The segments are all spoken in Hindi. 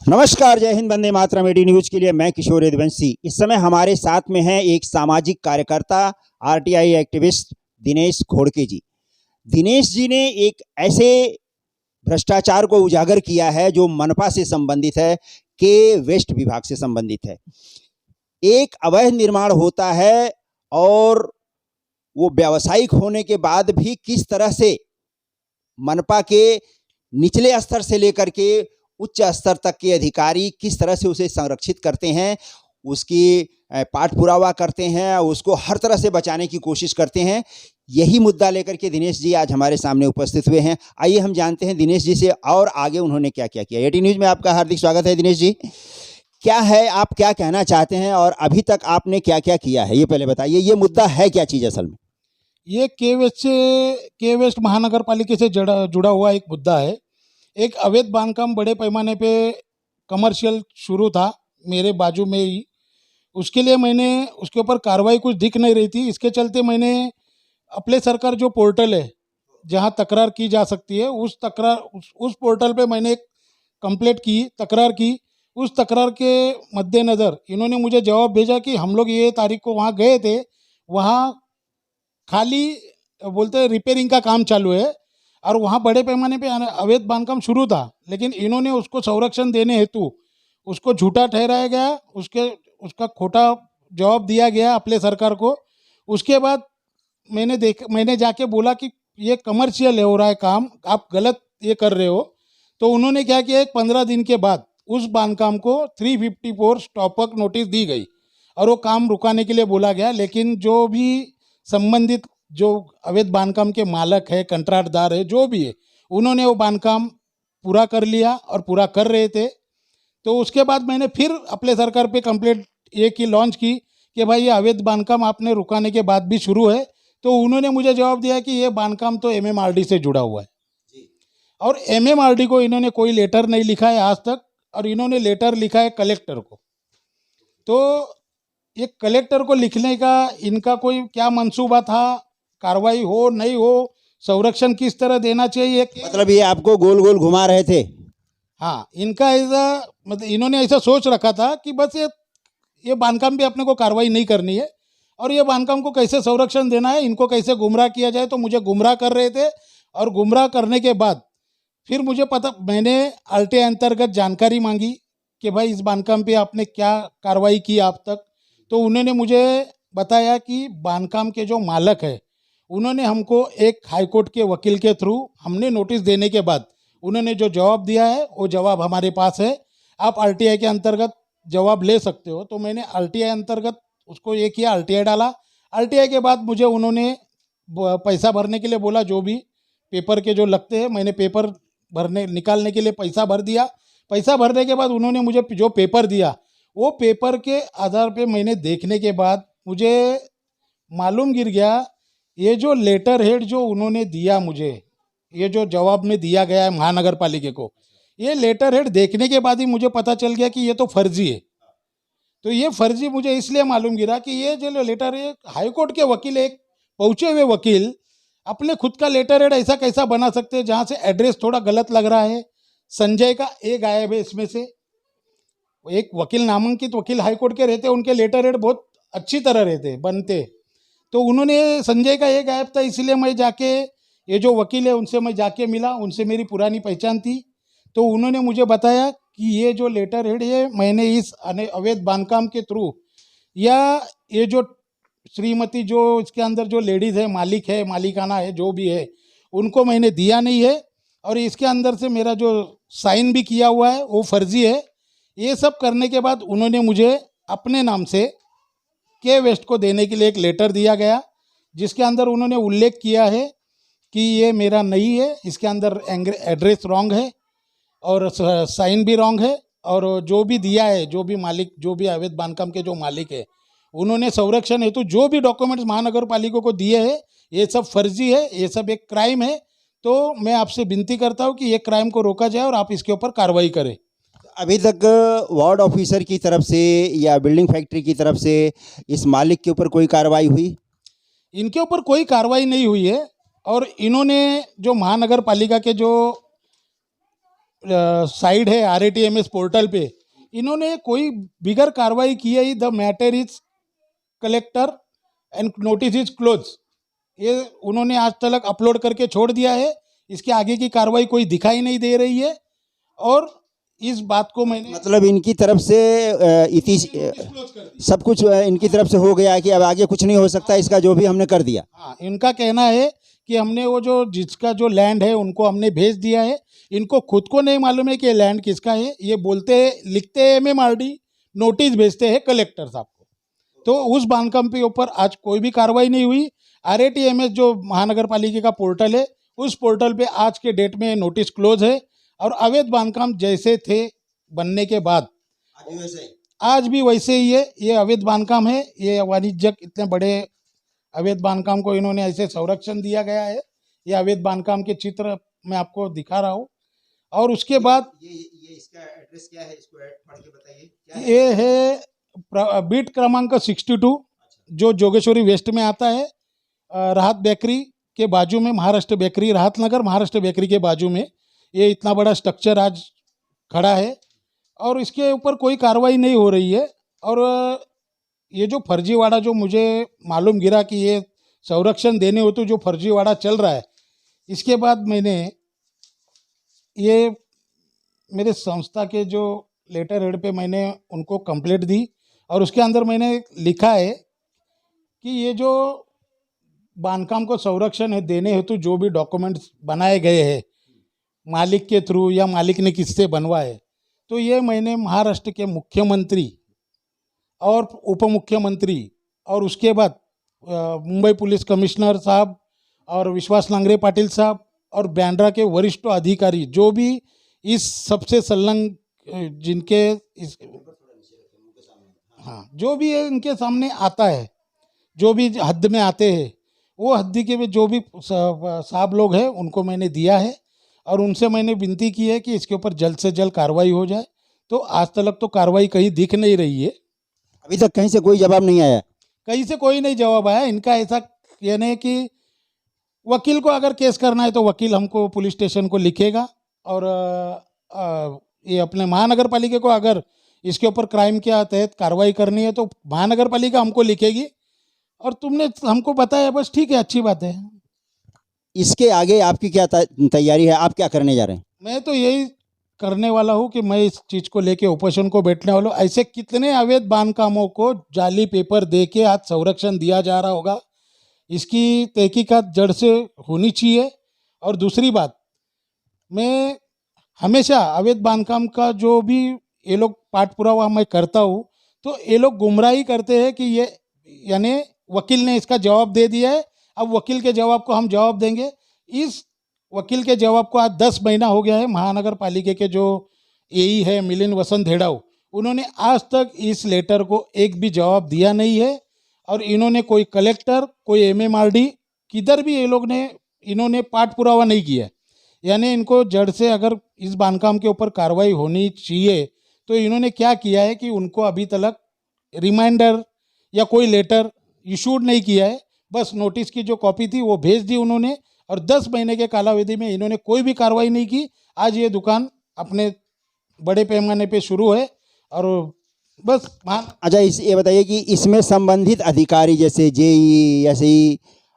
नमस्कार, जय हिंद, वंदे मातरम। एडी न्यूज के लिए मैं किशोर यदुवंशी। इस समय हमारे साथ में है एक सामाजिक कार्यकर्ता, आरटीआई एक्टिविस्ट दिनेश घोड़के जी। दिनेश जी ने एक ऐसे भ्रष्टाचार को उजागर किया है जो मनपा से संबंधित है, के वेस्ट विभाग से संबंधित है। एक अवैध निर्माण होता है और वो व्यावसायिक होने के बाद भी किस तरह से मनपा के निचले स्तर से लेकर के उच्च स्तर तक के अधिकारी किस तरह से उसे संरक्षित करते हैं, उसकी पाठ पुरावा करते हैं, उसको हर तरह से बचाने की कोशिश करते हैं। यही मुद्दा लेकर के दिनेश जी आज हमारे सामने उपस्थित हुए हैं। आइए हम जानते हैं दिनेश जी से और आगे उन्होंने क्या क्या किया। एटी न्यूज में आपका हार्दिक स्वागत है दिनेश जी। क्या है, आप क्या कहना चाहते हैं और अभी तक आपने क्या क्या किया है, ये पहले बताइए। ये मुद्दा है क्या चीज़ असल में? ये के वेस्ट महानगर पालिका से जुड़ा हुआ एक मुद्दा है। एक अवैध बांधकाम बड़े पैमाने पे कमर्शियल शुरू था मेरे बाजू में ही। उसके लिए मैंने उसके ऊपर कार्रवाई कुछ दिख नहीं रही थी। इसके चलते मैंने अपने सरकार जो पोर्टल है जहां तकरार की जा सकती है, उस पोर्टल पे मैंने एक कंप्लेंट की, तकरार की। उस तकरार के मद्देनज़र इन्होंने मुझे जवाब भेजा कि हम लोग ये तारीख को वहाँ गए थे, वहाँ खाली बोलते हैं रिपेयरिंग का काम चालू है और वहाँ बड़े पैमाने पे अवैध बांधकाम शुरू था, लेकिन इन्होंने उसको संरक्षण देने हेतु उसको झूठा ठहराया गया, उसका खोटा जवाब दिया गया अपने सरकार को। उसके बाद मैंने जाके बोला कि ये कमर्शियल हो रहा है काम, आप गलत ये कर रहे हो। तो उन्होंने क्या किया, एक 15 दिन के बाद उस बांधकाम को 354 स्टॉपवर्क नोटिस दी गई और वो काम रुकाने के लिए बोला गया। लेकिन जो भी संबंधित जो अवैध बांधकाम के मालक है, कंट्राटदार है, जो भी है, उन्होंने वो बांधकाम पूरा कर लिया और पूरा कर रहे थे। तो उसके बाद मैंने फिर अपने सरकार पे कंप्लेंट ये की, लॉन्च की कि भाई ये अवैध बांधकाम आपने रुकाने के बाद भी शुरू है। तो उन्होंने मुझे जवाब दिया कि ये बांधकाम तो एमएमआरडी से जुड़ा हुआ है और एमएमआरडी को इन्होंने कोई लेटर नहीं लिखा है आज तक, और इन्होंने लेटर लिखा है कलेक्टर को। तो ये कलेक्टर को लिखने का इनका कोई क्या मंसूबा था, कार्रवाई हो नहीं हो, संरक्षण किस तरह देना चाहिए, मतलब ये आपको गोल गोल घुमा रहे थे? हाँ, इनका ऐसा मतलब इन्होंने ऐसा सोच रखा था कि बस ये बांधकाम भी अपने को कार्रवाई नहीं करनी है और ये बांधकाम को कैसे संरक्षण देना है, इनको कैसे गुमराह किया जाए। तो मुझे गुमराह कर रहे थे और गुमराह करने के बाद फिर मुझे पता, मैंने आरटीआई अंतर्गत जानकारी मांगी कि भाई इस बांधकाम पे आपने क्या कार्रवाई की आप तक। तो उन्होंने मुझे बताया कि बांधकाम के जो मालक है उन्होंने हमको एक हाईकोर्ट के वकील के थ्रू हमने नोटिस देने के बाद उन्होंने जो जवाब दिया है वो जवाब हमारे पास है, आप आरटीआई के अंतर्गत जवाब ले सकते हो। तो मैंने आरटीआई अंतर्गत उसको ये किया, आरटीआई डाला। आरटीआई के बाद मुझे उन्होंने पैसा भरने के लिए बोला, जो भी पेपर के जो लगते हैं, मैंने पेपर निकालने के लिए पैसा भर दिया। पैसा भरने के बाद उन्होंने मुझे जो पेपर दिया, वो पेपर के आधार पे मैंने देखने के बाद मुझे मालूम गिर गया, ये जो लेटर हेड जो उन्होंने दिया मुझे, ये जो जवाब में दिया गया है महानगर पालिका को, ये लेटर हेड देखने के बाद ही मुझे पता चल गया कि ये तो फर्जी है। तो ये फर्जी मुझे इसलिए मालूम गिरा कि ये जो लेटर है, हाईकोर्ट के वकील, एक पहुंचे हुए वकील अपने खुद का लेटर हेड ऐसा कैसा बना सकते हैं जहाँ से एड्रेस थोड़ा गलत लग रहा है। संजय का ए गायब है इसमें से। एक वकील, नामांकित वकील हाईकोर्ट के रहते, उनके लेटर हेड बहुत अच्छी तरह रहते बनते। तो उन्होंने संजय का ये गायब था, इसलिए मैं जाके, ये जो वकील है उनसे मैं जाके मिला, उनसे मेरी पुरानी पहचान थी। तो उन्होंने मुझे बताया कि ये जो लेटर हेड है मैंने इस अवैध बांधकाम के थ्रू, या ये जो श्रीमती जो इसके अंदर जो लेडीज़ है, मालिक है, मालिकाना है, जो भी है, उनको मैंने दिया नहीं है और इसके अंदर से मेरा जो साइन भी किया हुआ है वो फर्जी है। ये सब करने के बाद उन्होंने मुझे अपने नाम से के वेस्ट को देने के लिए एक लेटर दिया गया, जिसके अंदर उन्होंने उल्लेख किया है कि ये मेरा नहीं है, इसके अंदर एड्रेस रॉन्ग है और साइन भी रॉन्ग है, और जो भी दिया है, जो भी मालिक, जो भी अवैध बांधकाम के जो मालिक है, उन्होंने संरक्षण हेतु जो भी डॉक्यूमेंट्स महानगर पालिका को दिए हैं, ये सब फर्जी है, ये सब एक क्राइम है। तो मैं आपसे विनती करता हूँ कि ये क्राइम को रोका जाए और आप इसके ऊपर कार्रवाई करें। अभी तक वार्ड ऑफिसर की तरफ से या बिल्डिंग फैक्ट्री की तरफ से इस मालिक के ऊपर कोई कार्रवाई हुई? इनके ऊपर कोई कार्रवाई नहीं हुई है और इन्होंने जो महानगर पालिका के जो साइड है RATMS पोर्टल पे, इन्होंने कोई बिगर कार्रवाई की है। The matter is collector and notice is close, ये उन्होंने आज तक अपलोड करके छोड़ दिया है। इसके आगे की कार्रवाई कोई दिखाई नहीं दे रही है। और इस बात को मैंने मतलब इनकी तरफ से डिस्क्लोज कर दी। सब कुछ इनकी तरफ से हो गया है कि अब आगे कुछ नहीं हो सकता, इसका जो भी हमने कर दिया। हाँ, इनका कहना है कि हमने वो जो जिसका जो लैंड है उनको हमने भेज दिया है। इनको खुद को नहीं मालूम है कि ये लैंड किसका है। ये बोलते हैं, लिखते हैं MMRD, नोटिस भेजते हैं कलेक्टर साहब को। तो उस बांधकाम के ऊपर आज कोई भी कार्रवाई नहीं हुई। RATMS जो महानगर पालिका का पोर्टल है, उस पोर्टल पे आज के डेट में नोटिस क्लोज है। और अवैध बांधकाम जैसे थे बनने के बाद आज भी वैसे ही है। ये अवैध बांधकाम है। ये वाणिज्यिक इतने बड़े अवैध बांधकाम को इन्होंने ऐसे संरक्षण दिया गया है। ये अवैध बांधकाम के चित्र मैं आपको दिखा रहा हूँ। और उसके बाद ये इसका एड्रेस क्या है, इसको पढ़ के बताइए क्या ये है बीट क्रमांक 62, जो जोगेश्वरी वेस्ट में आता है। राहत बेकरी के बाजू में, महाराष्ट्र बेकरी, राहत नगर महाराष्ट्र बेकरी के बाजू में ये इतना बड़ा स्ट्रक्चर आज खड़ा है। और इसके ऊपर कोई कार्रवाई नहीं हो रही है। और ये जो फर्जीवाड़ा जो मुझे मालूम गिरा कि ये संरक्षण देने हो तो जो फर्जीवाड़ा चल रहा है, इसके बाद मैंने ये मेरे संस्था के जो लेटर हेड पे मैंने उनको कंप्लेंट दी। और उसके अंदर मैंने लिखा है कि ये जो बांधकाम को संरक्षण है देने हेतु जो भी डॉक्यूमेंट्स बनाए गए हैं मालिक के थ्रू या मालिक ने किससे बनवाए, तो ये मैंने महाराष्ट्र के मुख्यमंत्री और उप मुख्यमंत्री और उसके बाद मुंबई पुलिस कमिश्नर साहब और विश्वास लांगरे पाटिल साहब और बैंड्रा के वरिष्ठ अधिकारी जो भी इस सबसे संलग्न जिनके इस हाँ जो भी है इनके सामने आता है, जो भी हद में आते हैं, वो हद्दी के भी जो भी साहब लोग हैं उनको मैंने दिया है। और उनसे मैंने विनती की है कि इसके ऊपर जल्द से जल्द कार्रवाई हो जाए। तो आज तक तो कार्रवाई कहीं दिख नहीं रही है। अभी तक कहीं से कोई जवाब नहीं आया? कहीं से कोई नहीं जवाब आया। इनका ऐसा कहना है कि वकील को अगर केस करना है तो वकील हमको पुलिस स्टेशन को लिखेगा। और ये अपने महानगर पालिका को अगर इसके ऊपर क्राइम के तहत कार्रवाई करनी है तो महानगर पालिका हमको लिखेगी। और तुमने हमको बताया, बस ठीक है, अच्छी बात है। इसके आगे आपकी क्या तैयारी है? आप क्या करने जा रहे हैं? मैं तो यही करने वाला हूँ कि मैं इस चीज़ को लेके उपोषण को बैठने वाला हूँ। ऐसे कितने अवैध बांधकामों को जाली पेपर दे के आज संरक्षण दिया जा रहा होगा, इसकी तहकीकात जड़ से होनी चाहिए। और दूसरी बात, मैं हमेशा अवैध बांधकाम का जो भी ये लोग पाठ पुरावा मैं करता हूँ तो ये लोग गुमराही करते हैं कि ये यानी वकील ने इसका जवाब दे दिया है, अब वकील के जवाब को हम जवाब देंगे। इस वकील के जवाब को आज 10 महीना हो गया है। महानगर पालिका के जो AE है मिलिंद वसंत हेड़ाऊ, उन्होंने आज तक इस लेटर को एक भी जवाब दिया नहीं है। और इन्होंने कोई कलेक्टर, कोई MMRD, किधर भी ये लोग ने इन्होंने पाठ पुरावा नहीं किया है। यानी इनको जड़ से अगर इस बांधकाम के ऊपर कार्रवाई होनी चाहिए तो इन्होंने क्या किया है कि उनको अभी तक रिमाइंडर या कोई लेटर इशूड नहीं किया है। बस नोटिस की जो कॉपी थी वो भेज दी उन्होंने। और 10 महीने के कालावधि में इन्होंने कोई भी कार्रवाई नहीं की। आज ये दुकान अपने बड़े पैमाने पे शुरू है। और बस अच्छा, ये बताइए कि इसमें संबंधित अधिकारी जैसे JE, SE,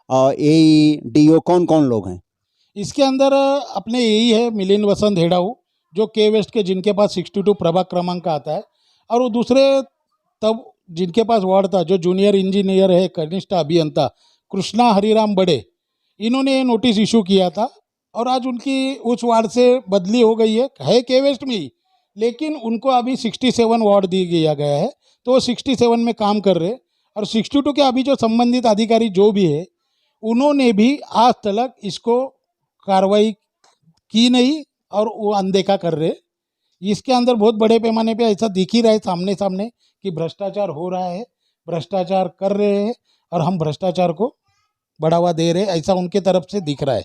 AE, DO कौन कौन लोग हैं? इसके अंदर अपने AE है मिलिंद वसंत हेड़ाऊ, जो के वेस्ट के जिनके पास 62 प्रभाग क्रमांक आता है। और वो दूसरे तब जिनके पास वार्ड था जो जूनियर इंजीनियर है, कनिष्ठ अभियंता कृष्णा हरिराम बड़े, इन्होंने ये नोटिस इशू किया था। और आज उनकी उस वार्ड से बदली हो गई है के वेस्ट में ही, लेकिन उनको अभी 67 वार्ड दी गया गया है। तो वो 67 में काम कर रहे। और 62 के अभी जो संबंधित अधिकारी जो भी है उन्होंने भी आज तक इसको कार्रवाई की नहीं और वो अनदेखा कर रहे। इसके अंदर बहुत बड़े पैमाने पे ऐसा दिख ही रहा है सामने सामने कि भ्रष्टाचार हो रहा है, भ्रष्टाचार कर रहे हैं और हम भ्रष्टाचार को बढ़ावा दे रहे हैं, ऐसा उनके तरफ से दिख रहा है।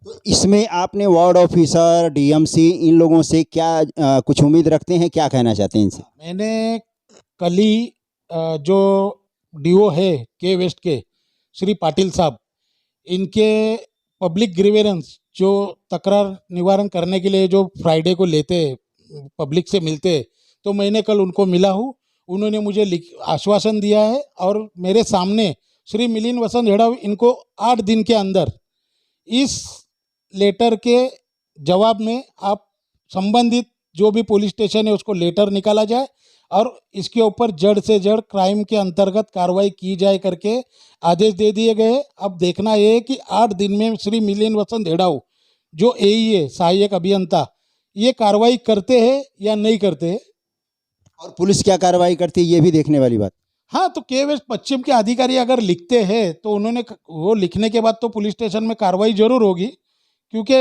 तो इसमें आपने वार्ड ऑफिसर, DMC, इन लोगों से क्या कुछ उम्मीद रखते हैं? क्या कहना चाहते हैं इनसे? मैंने कल ही जो DO है के वेस्ट के श्री पाटिल साहब, इनके पब्लिक ग्रीवेरेंस जो तकरार निवारण करने के लिए जो फ्राइडे को लेते पब्लिक से मिलते, तो मैंने कल उनको मिला हूँ। उन्होंने मुझे आश्वासन दिया है और मेरे सामने श्री मिलिंद वसंत हेड़ा इनको 8 दिन के अंदर इस लेटर के जवाब में आप संबंधित जो भी पुलिस स्टेशन है उसको लेटर निकाला जाए और इसके ऊपर जड़ से जड़ क्राइम के अंतर्गत कार्रवाई की जाए करके आदेश दे दिए गए। अब देखना ये है कि 8 दिन में श्री मिलिंद वसंत हेड़ाऊ जो एई है, सहायक अभियंता, ये कार्रवाई करते हैं या नहीं करते हैं। और पुलिस क्या कार्रवाई करती है ये भी देखने वाली बात। हाँ, तो के पश्चिम के अधिकारी अगर लिखते हैं तो उन्होंने वो लिखने के बाद तो पुलिस स्टेशन में कार्रवाई जरूर होगी, क्योंकि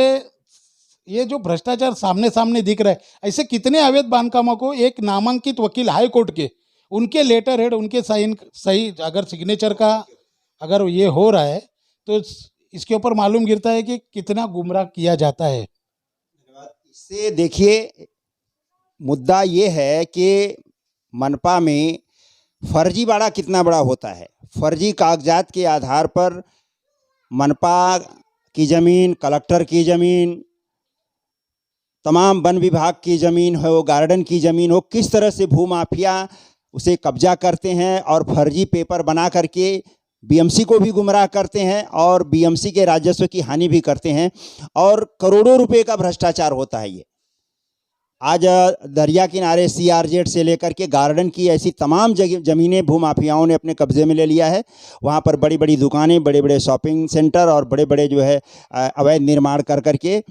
ये जो भ्रष्टाचार सामने सामने दिख रहा है, ऐसे कितने अवैध बांधकामों को एक नामांकित वकील हाई कोर्ट के उनके लेटर हेड उनके साइन सही अगर सिग्नेचर का अगर ये हो रहा है तो इसके ऊपर मालूम गिरता है कि कितना गुमराह किया जाता है। इससे देखिए मुद्दा ये है कि मनपा में फर्जीवाड़ा कितना बड़ा होता है। फर्जी कागजात के आधार पर मनपा की ज़मीन, कलेक्टर की ज़मीन, तमाम वन विभाग की ज़मीन हो, गार्डन की ज़मीन हो, किस तरह से भूमाफिया उसे कब्जा करते हैं और फर्जी पेपर बना करके बीएमसी को भी गुमराह करते हैं और बीएमसी के राजस्व की हानि भी करते हैं और करोड़ों रुपए का भ्रष्टाचार होता है। ये आज दरिया किनारे CRZ से लेकर के गार्डन की ऐसी तमाम ज़मीनें भूमाफियाओं ने अपने कब्जे में ले लिया है। वहाँ पर बड़ी बड़ी दुकानें, बड़े बड़े शॉपिंग सेंटर और बड़े बड़े जो है अवैध निर्माण कर करके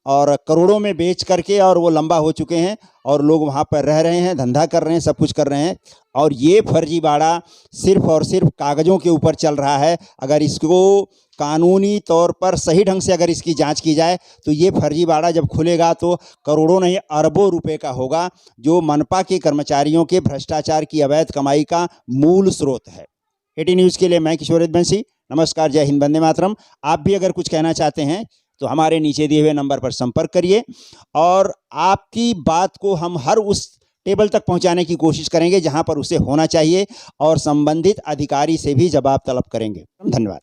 और करोड़ों में बेच करके और वो लंबा हो चुके हैं और लोग वहाँ पर रह रहे हैं, धंधा कर रहे हैं, सब कुछ कर रहे हैं। और ये फर्जीवाड़ा सिर्फ और सिर्फ कागज़ों के ऊपर चल रहा है। अगर इसको कानूनी तौर पर सही ढंग से अगर इसकी जांच की जाए तो ये फर्जीवाड़ा जब खुलेगा तो करोड़ों नहीं अरबों रुपए का होगा, जो मनपा के कर्मचारियों के भ्रष्टाचार की अवैध कमाई का मूल स्रोत है। 18 न्यूज़ के लिए मैं किशोर यदुवंशी, नमस्कार, जय हिंद, वंदे मातरम। आप भी अगर कुछ कहना चाहते हैं तो हमारे नीचे दिए हुए नंबर पर संपर्क करिए और आपकी बात को हम हर उस टेबल तक पहुंचाने की कोशिश करेंगे जहां पर उसे होना चाहिए और संबंधित अधिकारी से भी जवाब तलब करेंगे। धन्यवाद।